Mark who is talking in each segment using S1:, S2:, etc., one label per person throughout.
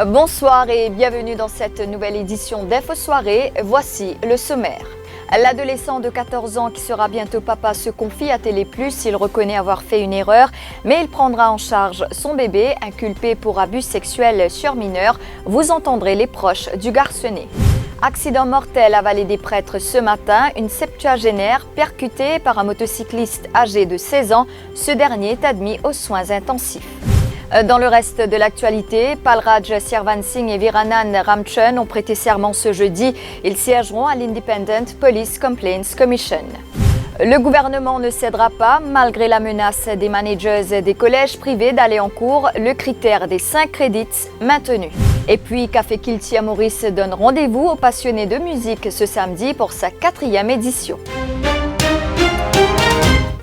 S1: Bonsoir et bienvenue dans cette nouvelle édition d'Info Soirée. Voici le sommaire. L'adolescent de 14 ans qui sera bientôt papa se confie à Télé+. Il reconnaît avoir fait une erreur, mais il prendra en charge son bébé, inculpé pour abus sexuels sur mineurs. Vous entendrez les proches du garçonnet. Accident mortel à Vallée des Prêtres ce matin, une septuagénaire percutée par un motocycliste âgé de 16 ans. Ce dernier est admis aux soins intensifs. Dans le reste de l'actualité, Palraj Sirvansingh et Viranan Ramchun ont prêté serment ce jeudi. Ils siégeront à l'Independent Police Complaints Commission. Le gouvernement ne cédera pas, malgré la menace des managers des collèges privés d'aller en cours, le critère des 5 crédits maintenu. Et puis, Café Kilty à Maurice donne rendez-vous aux passionnés de musique ce samedi pour sa 4e édition.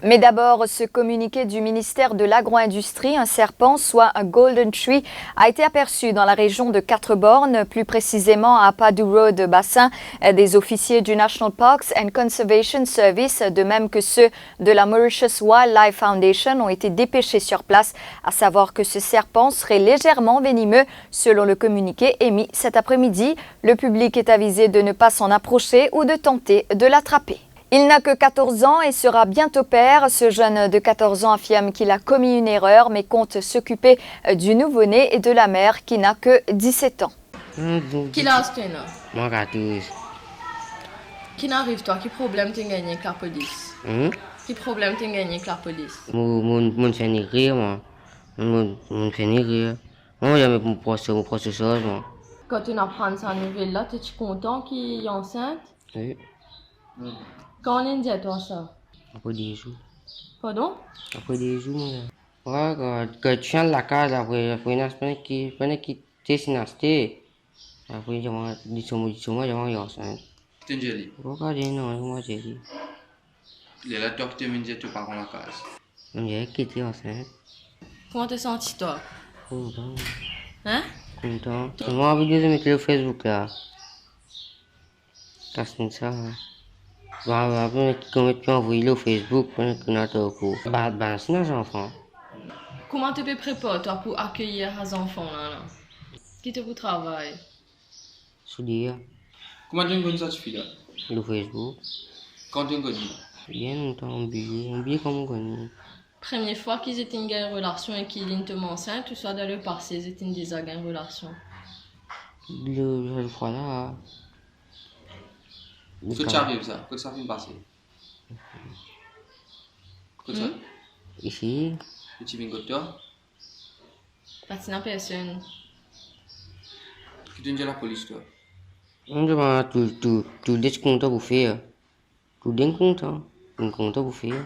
S1: Mais d'abord, ce communiqué du ministère de l'Agro-Industrie, un serpent, soit un golden tree, a été aperçu dans la région de Quatre-Bornes, plus précisément à Padou Road Bassin. Des officiers du National Parks and Conservation Service, de même que ceux de la Mauritius Wildlife Foundation, ont été dépêchés sur place, à savoir que ce serpent serait légèrement venimeux, selon le communiqué émis cet après-midi. Le public est avisé de ne pas s'en approcher ou de tenter de l'attraper. Il n'a que 14 ans et sera bientôt père. Ce jeune de 14 ans affirme qu'il a commis une erreur mais compte s'occuper du nouveau-né et de la mère qui n'a que 17 ans.
S2: Quel âge tu as?
S3: Moi, 14.
S2: Qui n'arrive toi? Quel problème tu as gagné avec la police? Quel problème tu as gagné avec la police?
S3: Mon fait ni rire, moi. Mon fait ni rire. Moi, j'aime mon processeur, moi.
S2: Quand tu apprends cette nouvelle-là, es-tu content qu'il est enceinte?
S3: Oui.
S2: Quand on dit à toi ça?
S3: Après des jours.
S2: Pardon?
S3: Après des jours, moi. Ouais, quand tu chantes la case, après une semaine qui t'es synasté. Après, j'ai dit moi, j'ai enceinte.
S4: T'es joli.
S3: Pourquoi j'ai non, moi, j'ai dit.
S4: Il est là, toi qui te mets tu pars en la case.
S3: J'ai quitté enceinte.
S2: Comment t'es senti toi?
S3: Content.
S2: Hein?
S3: Content. Moi, envie de mettre le Facebook là. Casse ça. Après, comment tu envoies le Facebook, on a tout pour. Bah, c'est nos enfants.
S2: Comment tu peux préparer toi pour accueillir les enfants là? Qui te pour travail?
S3: Soudir,
S4: Comment tu as connu ça, tu fais là?
S3: le Facebook.
S4: Quand tu as connu?
S3: Bien longtemps, oublié comme on connaît.
S2: Première fois qu'ils étaient en relation et qu'ils étaient enceinte, ou soit dans le passé, ils étaient déjà en relation?
S3: Le fois là.
S4: Que tu arrives ça? Que ça finit passer? Que ça?
S3: Ici,
S4: Que tu viens de toi?
S2: Parce que personne.
S4: Que tu dis à la police toi?
S3: on demande tout descompte pour faire. Tout décompte pour faire.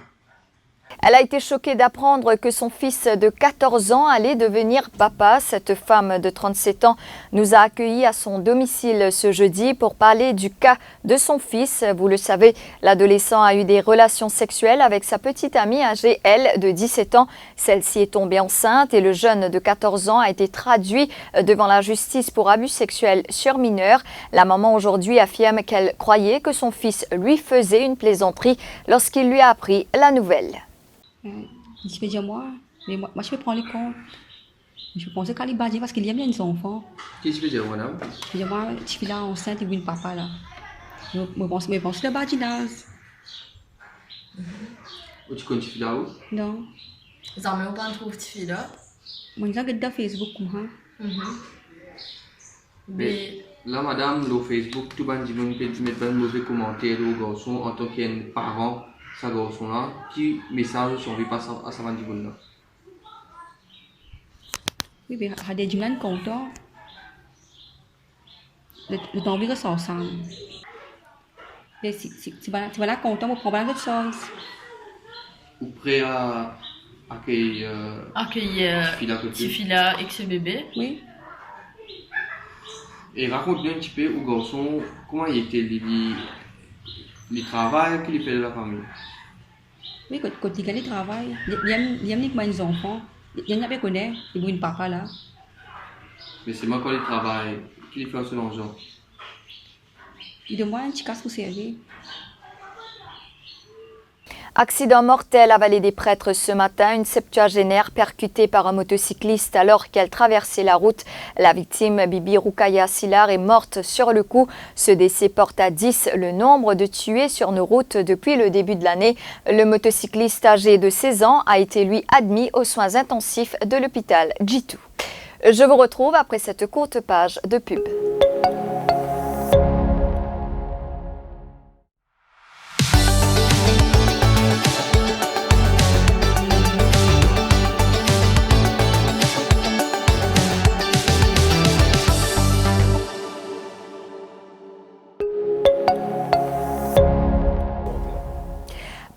S1: Elle a été choquée d'apprendre que son fils de 14 ans allait devenir papa. Cette femme de 37 ans nous a accueillis à son domicile ce jeudi pour parler du cas de son fils. Vous le savez, l'adolescent a eu des relations sexuelles avec sa petite amie âgée, elle, de 17 ans. Celle-ci est tombée enceinte et le jeune de 14 ans a été traduit devant la justice pour abus sexuels sur mineurs. La maman aujourd'hui affirme qu'elle croyait que son fils lui faisait une plaisanterie lorsqu'il lui a appris la nouvelle.
S5: Je peux dire moi, mais moi je peux prendre les comptes. Je pense qu'elle est basée parce qu'il y a bien des enfants.
S4: Qu'est-ce que tu veux dire, madame?
S5: Je peux dire moi, je suis là enceinte et oui, le papa là. Je pense que le badinage.
S4: Ou tu connais là où?
S5: Non.
S2: Les amis ont pas trouvé cette fille-là.
S5: Moi je regarde dans Facebook comme ça.
S2: Mais
S4: Là, madame, le Facebook, tout le monde dit que tu mets un mauvais commentaire au garçon en tant qu'un parent, ça garçon là, qui message sont envoyés à sa mandibule là.
S5: Oui, mais il y a des gens contents. Le temps vient ensemble. Mais si tu vas là content, on prend pas d'autres choses.
S4: Ou prêt à accueillir
S2: cette fille-là avec ce bébé.
S5: Oui.
S4: Et raconte-nous un petit peu au garçon comment il était le travail qu'il fait de la famille.
S5: Oui, quand il travaille, il aime les enfants. Il n'y a pas de connaître, il veut une papa là.
S4: Mais c'est moi quand il travaille, qu'il fait ce l'argent.
S5: Il demande un petit casse pour servir.
S1: Accident mortel à Vallée des Prêtres ce matin, une septuagénaire percutée par un motocycliste alors qu'elle traversait la route. La victime, Bibi Roukaya Silar, est morte sur le coup. Ce décès porte à 10 le nombre de tués sur nos routes depuis le début de l'année. Le motocycliste âgé de 16 ans a été lui admis aux soins intensifs de l'hôpital G2. Je vous retrouve après cette courte page de pub.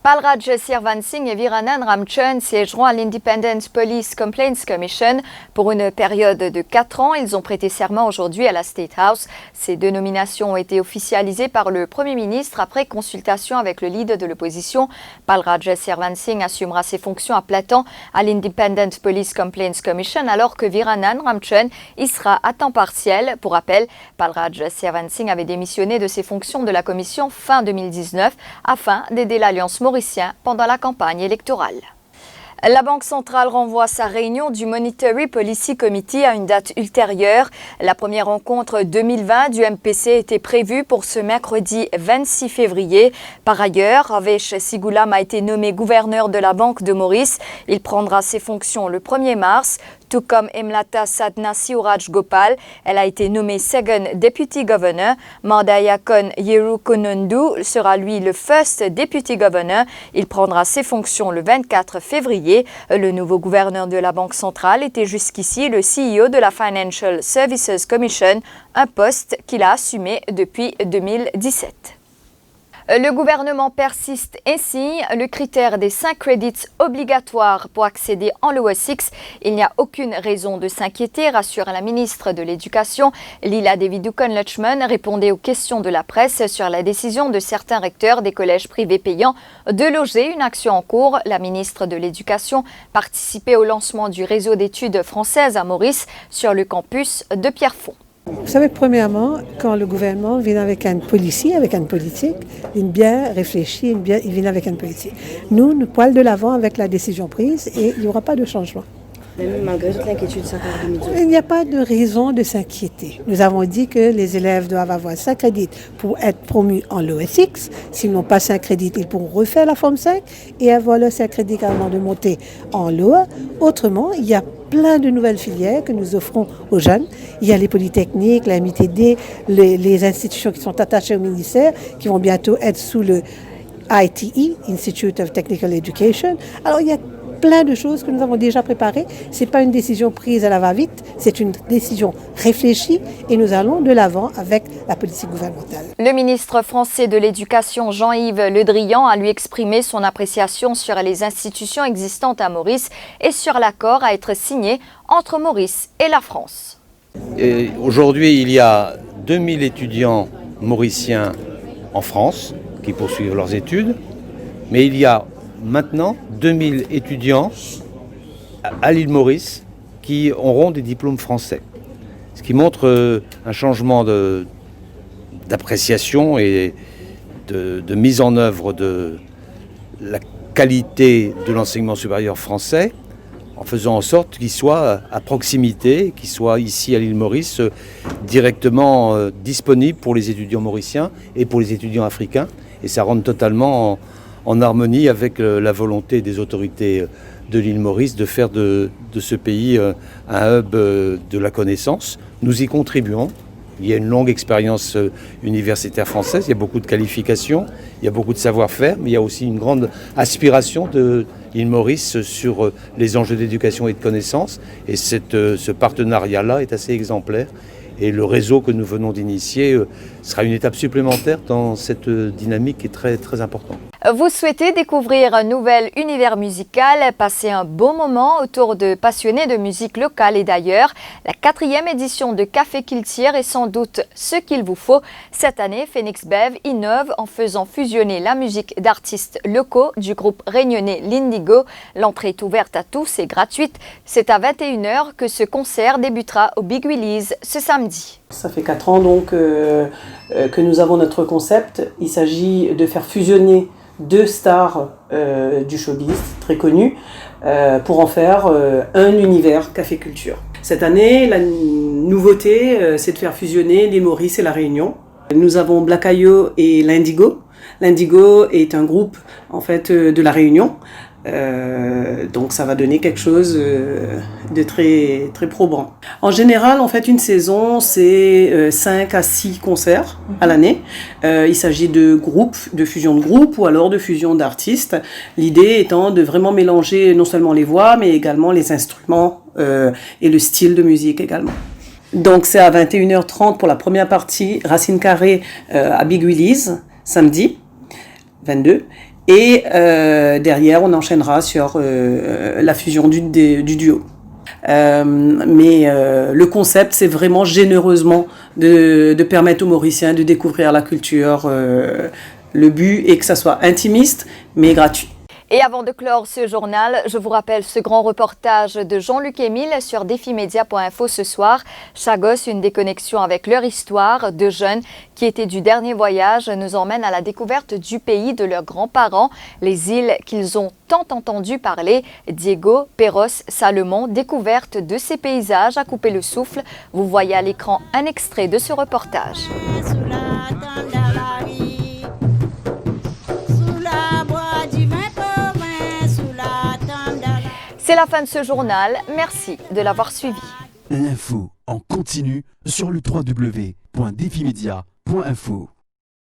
S1: Palraj Sirvansingh et Viranan Ramchand siégeront à l'Independent Police Complaints Commission pour une période de 4 ans. Ils ont prêté serment aujourd'hui à la State House. Ces deux nominations ont été officialisées par le Premier ministre après consultation avec le leader de l'opposition. Palraj Sirvansingh assumera ses fonctions à plein temps à l'Independent Police Complaints Commission alors que Viranan Ramchand y sera à temps partiel. Pour rappel, Palraj Sirvansingh avait démissionné de ses fonctions de la commission fin 2019 afin d'aider l'Alliance mauricienne pendant la campagne électorale. La Banque centrale renvoie sa réunion du Monetary Policy Committee à une date ultérieure. La première rencontre 2020 du MPC était prévue pour ce mercredi 26 février. Par ailleurs, Havesh Sigoulam a été nommé gouverneur de la Banque de Maurice. Il prendra ses fonctions le 1er mars. Tout comme Emlata Sadna Siuraj Gopal, elle a été nommée Second Deputy Governor. Mandayakon Yerukonondu sera lui le First Deputy Governor. Il prendra ses fonctions le 24 février. Le nouveau gouverneur de la Banque centrale était jusqu'ici le CEO de la Financial Services Commission, un poste qu'il a assumé depuis 2017. Le gouvernement persiste ainsi. Le critère des 5 crédits obligatoires pour accéder en l'OS6. Il n'y a aucune raison de s'inquiéter, rassure la ministre de l'Éducation. Lila Devidukon-Lutchman répondait aux questions de la presse sur la décision de certains recteurs des collèges privés payants de loger une action en cours. La ministre de l'Éducation participait au lancement du réseau d'études françaises à Maurice sur le campus de Pierrefonds.
S6: Vous savez, premièrement, quand le gouvernement vient avec une politique, il bien réfléchi, il vient avec une politique. Nous poilons de l'avant avec la décision prise et il n'y aura pas de changement.
S7: Même malgré toute l'inquiétude,
S6: il n'y a pas de raison de s'inquiéter. Nous avons dit que les élèves doivent avoir 5 crédits pour être promus en l'OS6. S'ils n'ont pas 5 crédits, ils pourront refaire la forme 5 et avoir leurs 5 crédits avant de monter en l'OA. Autrement, il y a plein de nouvelles filières que nous offrons aux jeunes. Il y a les polytechniques, la MITD, les institutions qui sont attachées au ministère, qui vont bientôt être sous le ITE, Institute of Technical Education. Alors, il y a plein de choses que nous avons déjà préparées. Ce n'est pas une décision prise à la va-vite, c'est une décision réfléchie et nous allons de l'avant avec la politique gouvernementale.
S1: Le ministre français de l'Éducation, Jean-Yves Le Drian, a lui exprimé son appréciation sur les institutions existantes à Maurice et sur l'accord à être signé entre Maurice et la France.
S8: Aujourd'hui, il y a 2000 étudiants mauriciens en France qui poursuivent leurs études, mais il y a maintenant 2000 étudiants à l'île Maurice qui auront des diplômes français. Ce qui montre un changement d'appréciation et de mise en œuvre de la qualité de l'enseignement supérieur français en faisant en sorte qu'il soit à proximité, qu'il soit ici à l'île Maurice directement disponible pour les étudiants mauriciens et pour les étudiants africains. Et ça rentre totalement en harmonie avec la volonté des autorités de l'île Maurice de faire de ce pays un hub de la connaissance. Nous y contribuons. Il y a une longue expérience universitaire française, il y a beaucoup de qualifications, il y a beaucoup de savoir-faire, mais il y a aussi une grande aspiration de l'île Maurice sur les enjeux d'éducation et de connaissance. Et ce partenariat-là est assez exemplaire. Et le réseau que nous venons d'initier sera une étape supplémentaire dans cette dynamique qui est très, très importante.
S1: Vous souhaitez découvrir un nouvel univers musical, passer un bon moment autour de passionnés de musique locale et d'ailleurs. La 4e édition de Café Kiltier est sans doute ce qu'il vous faut. Cette année, Phoenix Bev innove en faisant fusionner la musique d'artistes locaux du groupe réunionnais l'Indigo. L'entrée est ouverte à tous et gratuite. C'est à 21h que ce concert débutera au Big Willie's ce samedi.
S9: Ça fait 4 ans donc que nous avons notre concept. Il s'agit de faire fusionner 2 stars du showbiz, très connus, pour en faire un univers café-culture. Cette année, la nouveauté, c'est de faire fusionner l'île Maurice et la Réunion. Nous avons Black Ayo et l'Indigo. L'Indigo est un groupe en fait de la Réunion. Donc ça va donner quelque chose de très, très probant. En général, en fait, une saison, c'est 5 à 6 concerts à l'année. Il s'agit de groupes, de fusion de groupes ou alors de fusion d'artistes. L'idée étant de vraiment mélanger non seulement les voix, mais également les instruments et le style de musique également. Donc c'est à 21h30 pour la première partie, Racine Carrée à Big Willys, samedi 22. Et derrière, on enchaînera sur la fusion du duo. Mais le concept, c'est vraiment généreusement de permettre aux Mauriciens de découvrir la culture. Le but est que ça soit intimiste, mais gratuit.
S1: Et avant de clore ce journal, je vous rappelle ce grand reportage de Jean-Luc Émile sur Défimedia.info ce soir. Chagos, une déconnexion avec leur histoire. Deux jeunes qui étaient du dernier voyage nous emmènent à la découverte du pays de leurs grands-parents, les îles qu'ils ont tant entendu parler. Diego, Perros, Salomon, découverte de ces paysages à couper le souffle. Vous voyez à l'écran un extrait de ce reportage. C'est la fin de ce journal. Merci de l'avoir suivi.
S10: L'info en continu sur le www.defimedia.info.